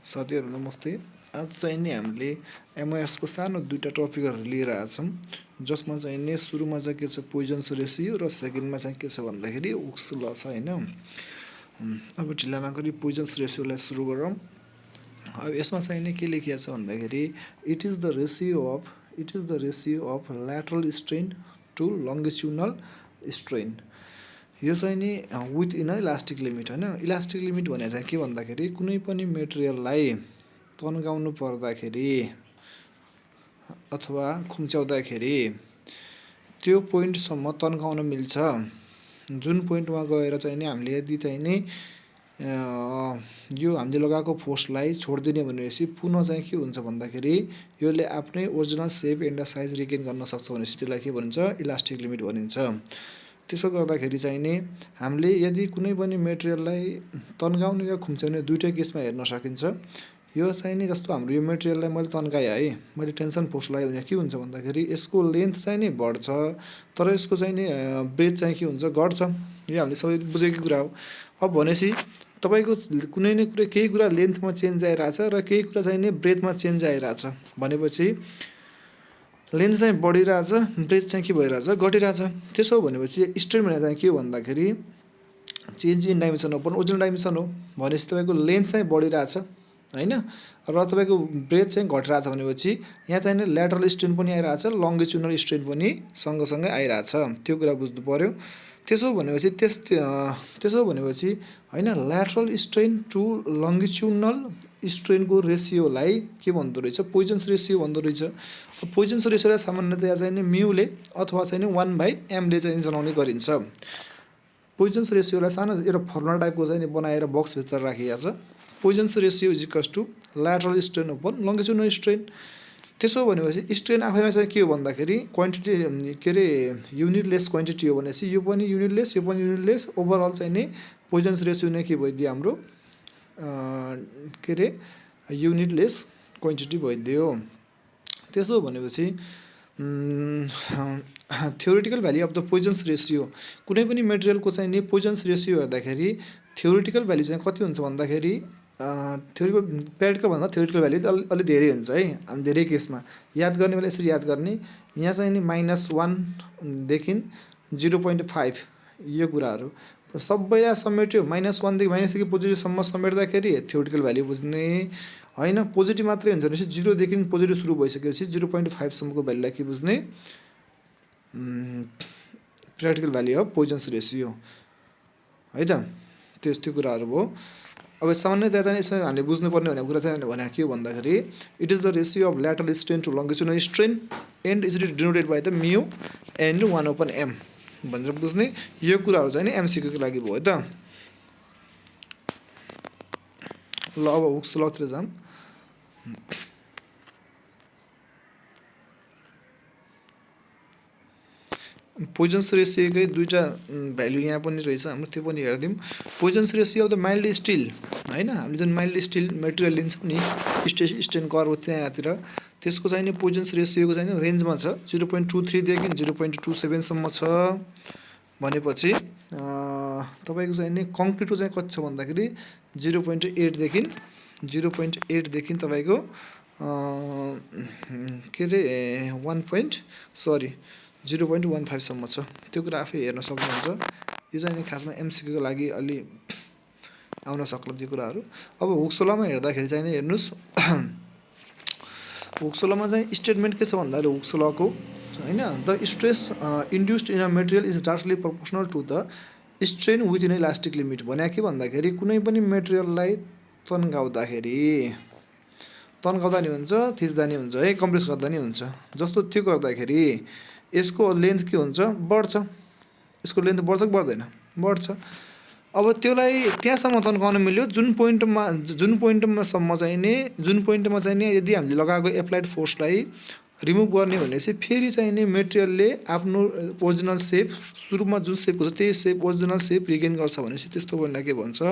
साथीहरु नमस्ते। आज चाहिँ नि हामीले एमओएस को सानो दुईटा टपिकहरु लिएर आएका छौं, जसमा चाहिँ नि सुरुमा चाहिँ के छ पोइजन्स रेसियो र सेकेन्डमा चाहिँ के छ भन्दाखेरि हुक्स ल छ हैन। अब ढिला नगरी पोइजन्स रेसियोलाई सुरु गरौँ। अब यसमा चाहिँ नि के लेखिएको छ भन्दाखेरि it is the ratio of lateral strain to longitudinal strain. यो चाहिँ नि विथ इन इलास्टिक लिमिट हैन। इलास्टिक लिमिट भने चाहिँ के भन्दाखेरि कुनै पनि मेटेरियललाई तन्काउनु पर्दाखेरि अथवा खुम्च्याउँदाखेरि त्यो पोइन्टसम्म तन्काउन मिल्छ, जुन पोइन्टमा गएर चाहिँ नि हामीले यदि चाहिँ नि यो हामीले लगाएको फोर्सलाई छोडिदिने भनेपछि पुनः चाहिँ के हुन्छ भन्दाखेरि यसले आफ्नै original shape and size regain गर्न सक्छ भनेपछि त्यसलाई के भनिन्छ इलास्टिक लिमिट भनिन्छ। त्यसो गर्दाखेरि चाहिँ नि हामीले यदि कुनै पनि मेटेरियललाई तन्काउने या खुम्च्याउने दुईटै केसमा हेर्न सकिन्छ। यो चाहिँ नि जस्तो हाम्रो यो मेटेरियललाई मैले तन्काएँ है, मैले टेन्सन फोर्स लगाएँ भने के हुन्छ भन्दाखेरि यसको लेन्थ चाहिँ नि बढ्छ, तर यसको चाहिँ नि ब्रेथ चाहिँ के हुन्छ घट्छ। यो हामीले सबै बुझेकै कुरा हो। अब भनेपछि तपाईको कुनै न कुनै केही कुरा लेन्थमा चेन्ज आइरहेछ र केही कुरा चाहिँ नि ब्रेथमा चेन्ज आइरहेछ भनेपछि लेन्थ चाहिँ बढिरहेछ, ब्रेथ चाहिँ के भइरहेछ घटिरहेछ। त्यसो भनेपछि स्ट्रेन भनेको चाहिँ के हो भन्दाखेरि change in dimension upon original dimension हो। भनेपछि तपाईँको लेन्थ चाहिँ बढिरहेछ हैन, र तपाईँको ब्रेथ चाहिँ घटिरहेछ भनेपछि यहाँ चाहिँ नि ल्याटरल स्ट्रेन पनि आइरहेछ, लङ्गिट्युडनल स्ट्रेन पनि सँगसँगै आइरहेछ। त्यो कुरा बुझ्नु पर्यो। त्यसो भनेपछि हैन ल्याटरल स्ट्रेन टु लङ्गिट्युडनल स्ट्रेनको रेसियोलाई के भन्दो रहेछ पोइजन्स रेसियो भन्दो रहेछ। पोइजन्स रेसियोलाई सामान्यतया चाहिँ नि म्युले अथवा चाहिँ नि 1/m ले चाहिँ जनाउने गरिन्छ। पोइजन्स रेसियोलाई सानो एउटा फर्मुला टाइपको चाहिँ नि बनाएर बक्सभित्र राखिएको छ। Poisson's ratio is equals to lateral strain upon longitudinal strain. त्यसो भनेपछि स्ट्रेन आफैमा चाहिँ के हो भन्दाखेरि क्वान्टिटी के अरे युनिटलेस क्वान्टिटी हो भनेपछि यो पनि युनिटलेस यो पनि युनिटलेस, ओभरअल चाहिँ नि पोइजन्स रेसियो नै के भइदियो हाम्रो के अरे युनिटलेस क्वान्टिटी भइदियो। त्यसो भनेपछि theoretical value of the Poisson's ratio कुनै पनि मेटेरियलको चाहिँ नि पोइजन्स रेसियो हेर्दाखेरि थ्योरेटिकल भ्याल्यु चाहिँ कति हुन्छ भन्दाखेरि प्र्याक्टिकल भन्दा थ्योरेटिकल भ्याल्यु अलि धेरै हुन्छ है। हामी धेरै केसमा याद गर्ने बेला यसरी याद गर्ने, यहाँ चाहिँ नि -1 देखि 0.5 यो कुराहरू सबैलाई समेट्यो, -1 देखि -देखि पोजिटिभसम्म समेट्दाखेरि थ्योरेटिकल भ्याल्यु बुझ्ने हैन। पोजिटिभ मात्रै हुन्छ भनेपछि 0 देखि पोजिटिभ सुरु भइसकेपछि 0.5 सम्मको भ्याल्युलाई के बुझ्ने प्र्याक्टिकल भ्याल्यु अफ पोइजन्स रेसियो है त। त्यो कुराहरू भयो। अब सामान्यतया चाहिँ यसमा हामीले बुझ्नुपर्ने भनेको कुरा चाहिँ भने के हो भन्दाखेरि it is the ratio of lateral strain to longitudinal strain and is denoted by the mu and 1/m भनेर बुझ्ने। यो कुराहरू चाहिँ नि एमसिक्यू को लागि भयो है त। ल अब हुक्स लतिर जाम। पोइजन्स रेसियोकै दुईटा भ्याल्यु यहाँ पनि रहेछ हाम्रो, त्यो पनि हेर्दिउँ। Poisson's ratio of the mild steel हैन, हामीले जुन माइल्ड स्टिल मेटेरियल लिन्छौँ नि स्ट्रेन कर्भ त्यहाँतिर, त्यसको चाहिँ नि पोइजन्स रेसियोको चाहिँ नि रेन्जमा छ 0.23 देखि 0.27 सम्म छ भनेपछि तपाईँको चाहिँ नि कङ्क्रिटको चाहिँ कति छ भन्दाखेरि 0.8 देखि तपाईँको के अरे 0.15 सम्म छ। त्यो कुरा आफै हेर्न सक्नुहुन्छ। यो चाहिँ नि खासमा एमसिक्यू को लागि अलि आउन सक्ला त्यो कुराहरू। अब हुक्सोलामा हेर्दाखेरि चाहिँ नि हेर्नुहोस् हुक्सोलामा चाहिँ स्टेटमेन्ट के छ भन्दाखेरि हुक्सोलाको हैन the stress induced in a material is directly proportional to the strain with in elastic limit. भने के भन्दाखेरि कुनै पनि मेटेरियललाई तन्काउँदाखेरि नि हुन्छ, थिच्दा नि हुन्छ है, कम्प्रेस गर्दा नि हुन्छ। जस्तो त्यो गर्दाखेरि यसको लेन्थ के हुन्छ बढ्छ, यसको लेन्थ बढ्छ कि बढ्दैन बढ्छ। अब त्यसलाई त्यहाँसम्म तन्काउन मिल्यो जुन पोइन्टमा चाहिँ नि यदि हामीले लगाएको एप्लाइड फोर्सलाई रिमुभ गर्ने भनेपछि फेरि चाहिँ नि मेटेरियलले आफ्नो ओरिजिनल सेप सुरुमा जुन सेपको छ त्यही सेप ओरिजिनल सेप रिगेन गर्छ भनेपछि त्यस्तो पोइन्टलाई के भन्छ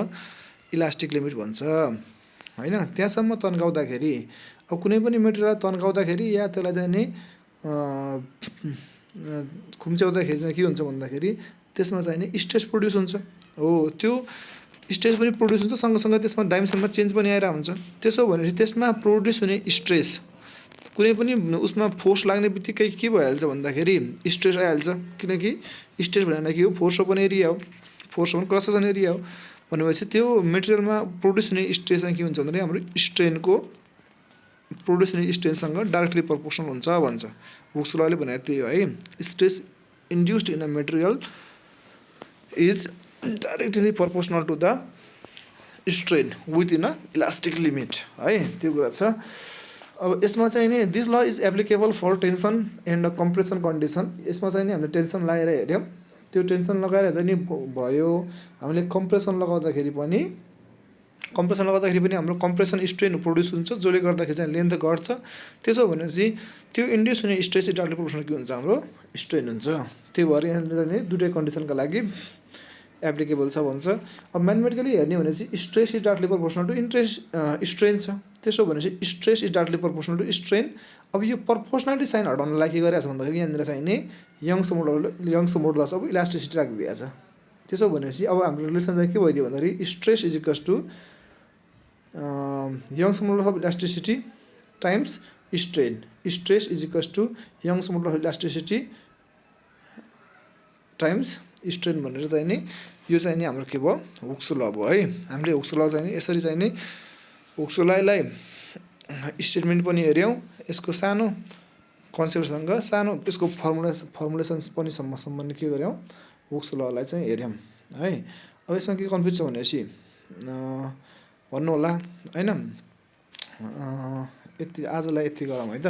इलास्टिक लिमिट भन्छ हैन। त्यहाँसम्म तन्काउँदाखेरि अब कुनै पनि मेटेरियललाई तन्काउँदाखेरि या त्यसलाई चाहिँ नि खुम्च्याउँदाखेरि चाहिँ के हुन्छ भन्दाखेरि त्यसमा चाहिँ नि स्ट्रेस प्रोड्युस हुन्छ हो। त्यो स्ट्रेस पनि प्रड्युस हुन्छ, सँगसँगै त्यसमा डाइमेन्सनमा चेन्ज पनि आइरहेको हुन्छ। त्यसो भनेपछि त्यसमा प्रड्युस हुने स्ट्रेस, कुनै पनि उसमा फोर्स लाग्ने बित्तिकै के भइहाल्छ भन्दाखेरि स्ट्रेस आइहाल्छ, किनकि स्ट्रेस भनेको के हो, फोर्स अन एरिया हो, force on cross section area हो। भनेपछि त्यो मेटेरियलमा प्रड्युस हुने स्ट्रेस चाहिँ के हुन्छ भन्दाखेरि हाम्रो स्ट्रेनको प्रड्युस हुने स्ट्रेससँग डाइरेक्टली प्रपोर्सनल हुन्छ भन्छ। हुक्स लले भनेको त्यही हो है, stress induced in a material is directly proportional to the strain within a elastic limit है, त्यो कुरा छ। अब यसमा चाहिँ नि this law is applicable for tension and compression condition. यसमा चाहिँ नि हामीले टेन्सन लगाएर हेऱ्यौँ, त्यो टेन्सन लगाएर हेर्दा नि भयो, हामीले कम्प्रेसन लगाउँदाखेरि पनि हाम्रो कम्प्रेसन स्ट्रेन प्रड्युस हुन्छ, जसले गर्दाखेरि चाहिँ लेन्थ घट्छ। त्यसो भनेपछि त्यो इन्ड्युस हुने स्ट्रेस डाइरेक्टली प्रोपोर्सनल के हुन्छ, हाम्रो स्ट्रेन हुन्छ। त्यही भएर यहाँनिर नि दुइटै कन्डिसनका लागि एप्लिकेबल छ भन्छ। अब म्याथमेटिकली हेर्ने भनेपछि stress is directly proportional to strain छ। त्यसो भनेपछि stress is directly proportional to strain. अब यो प्रोपोर्सनालिटी साइन हटाउनलाई के गरिरहेको छ भन्दाखेरि यहाँनिर चाहिँ नि यङ्स मोडुलस अफ इलास्टिसिटी राखिदिएको छ। त्यसो भनेपछि अब हाम्रो रिलेसन चाहिँ के भइदियो भन्दाखेरि stress is equals to Young's modulus of elasticity times strain. Stress is equals to Young's modulus of elasticity times strain भनेर चाहिँ नि यो चाहिँ नि हाम्रो के भयो, हुक्स ल भयो है। हामीले हुक्स ल चाहिँ नि यसरी चाहिँ नि हुक्स ललाई स्टेटमेन्ट पनि हेऱ्यौँ, यसको सानो कन्सेप्टसँग सानो त्यसको फर्मुलेसन्स पनि सम्बन्ध के गऱ्यौँ, हुक्स ललाई चाहिँ हेऱ्यौँ है। अब यसमा के कन्फ्युज छ भनेपछि भन्नु होला होइन। यति आजलाई यति गरौँ है त।